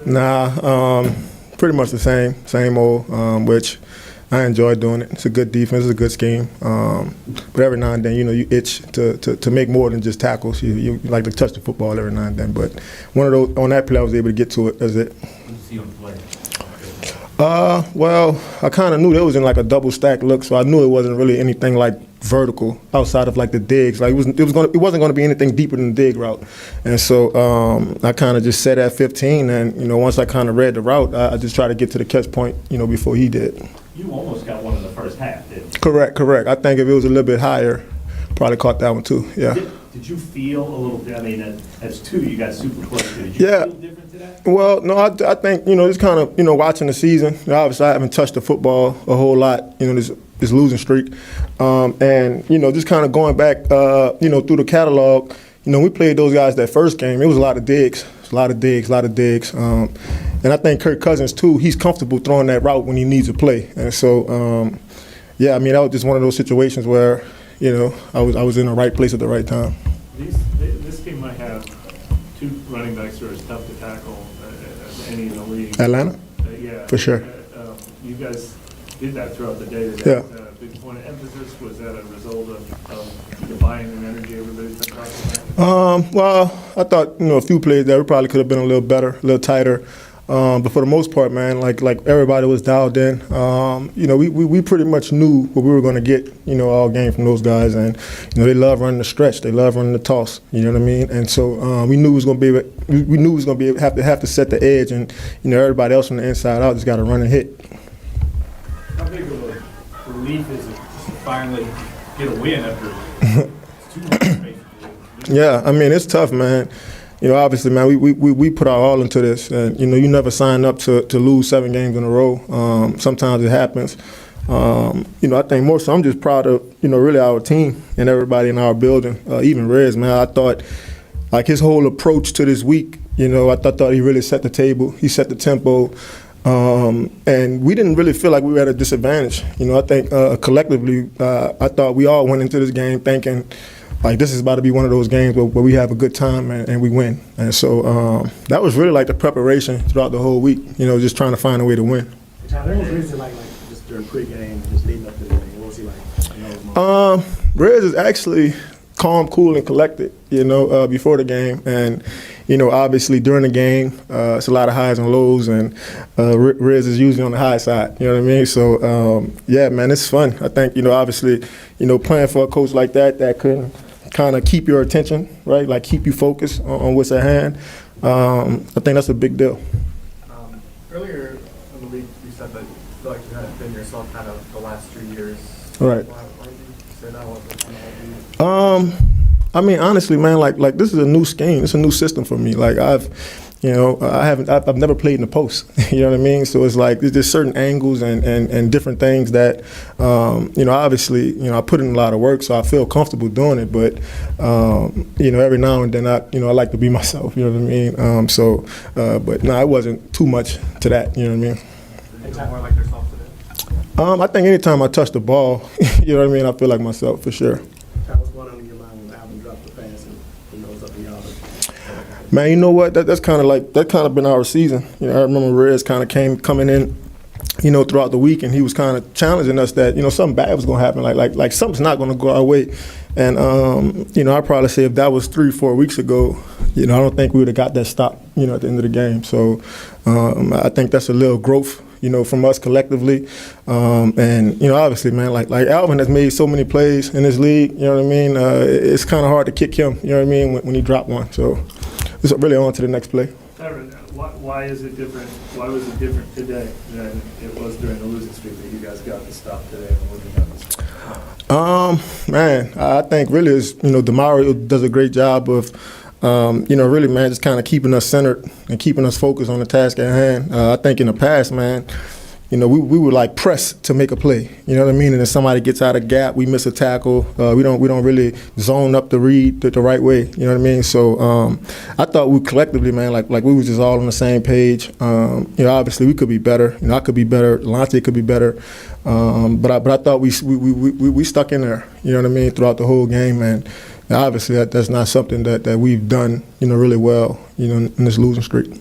Nah, pretty much the same old, which I enjoy doing it. It's a good defense, it's a good scheme. But every now and then, you itch to make more than just tackles. You like to touch the football every now and then. But one of those, on that play, I was able to get to it. That's it. What did you see on the play? Well, I kind of knew they was in like a double stack look, so I knew it wasn't really anything like vertical outside of like the digs. Like it wasn't going to be anything deeper than the dig route. And so I kind of just set at 15, and once I kind of read the route, I just tried to get to the catch point, before he did. You almost got one in the first half, didn't you? Correct. I think if it was a little bit higher, probably caught that one too. Yeah. Did you feel a little bit? I mean, as two, you got super close. Did you feel different to that? Well, no, I think just kind of watching the season. Obviously, I haven't touched the football a whole lot. This losing streak, and just kind of going back, through the catalog. We played those guys that first game. It was a lot of digs, and I think Kirk Cousins too. He's comfortable throwing that route when he needs to play, and so yeah. I mean, that was just one of those situations where I was in the right place at the right time. This team might have two running backs who are as tough to tackle as any in the league. Atlanta? Yeah. For sure. You guys did that throughout the day. Was that a big point of emphasis? Was that a result of the buy-in and energy everybody's been talking about? Well, I thought, a few plays there we probably could have been a little better, a little tighter. But for the most part, man, like everybody was dialed in. We pretty much knew what we were going to get, all game from those guys. And, they love running the stretch. They love running the toss. You know what I mean? And so we knew it was going to be we knew it was going to be have to set the edge. And, everybody else from the inside out just got to run and hit. How big of a relief is it to finally get a win after 2 months, basically? Yeah, I mean, it's tough, man. Obviously, man, we put our all into this, and you never sign up to lose 7 games in a row. Sometimes it happens. I think more so I'm just proud of really our team and everybody in our building. Even Rez, man, I thought like his whole approach to this week. I thought he really set the table. He set the tempo, and we didn't really feel like we were at a disadvantage. I think collectively, I thought we all went into this game thinking, like, this is about to be one of those games where we have a good time and we win. And so that was really like the preparation throughout the whole week, just trying to find a way to win. What was Rez like just during pregame, just leading up to the game? What was he like? Rez is actually calm, cool, and collected, before the game. And, obviously during the game, it's a lot of highs and lows, and Rez is usually on the high side, you know what I mean? So, yeah, man, it's fun. I think, obviously, playing for a coach like that can kind of keep your attention, right? Like keep you focused on what's at hand. I think that's a big deal. Earlier in the week, you said that you feel like you hadn't been yourself kind of the last 3 years. Right. Why did you say that? What was it? I mean, honestly, man, like this is a new scheme. It's a new system for me. Like I've never played in the post. You know what I mean? So it's like there's certain angles and different things that, obviously, I put in a lot of work, so I feel comfortable doing it. But, every now and then I like to be myself. You know what I mean? But no, it wasn't too much to that. You know what I mean? Did you more like yourself today? I think anytime I touch the ball, you know what I mean, I feel like myself for sure. What's going on in your mind when Alvin dropped the pass and he knows up in y'all? Man, you know what? That's kind of been our season. I remember Rez kind of coming in, throughout the week, and he was kind of challenging us that something bad was going to happen, like something's not going to go our way. And I'd probably say if that was 3-4 weeks ago, I don't think we would have got that stop, at the end of the game. So I think that's a little growth, from us collectively. And obviously, man, like Alvin has made so many plays in this league. You know what I mean? It's kind of hard to kick him. You know what I mean? When he dropped one. So. It's really on to the next play. Tyrann, why is it different? Why was it different today than it was during the losing streak that you guys got the stop today and winning that? Man, I think really is Demario does a great job of really, man, just kind of keeping us centered and keeping us focused on the task at hand. I think in the past, man, we would like press to make a play. You know what I mean? And if somebody gets out of gap, we miss a tackle. We don't really zone up the read the right way. You know what I mean? So I thought we collectively, man, like we was just all on the same page. Obviously we could be better. I could be better. Lante could be better. But I thought we stuck in there. You know what I mean? Throughout the whole game, and obviously that's not something that we've done really well. In this losing streak.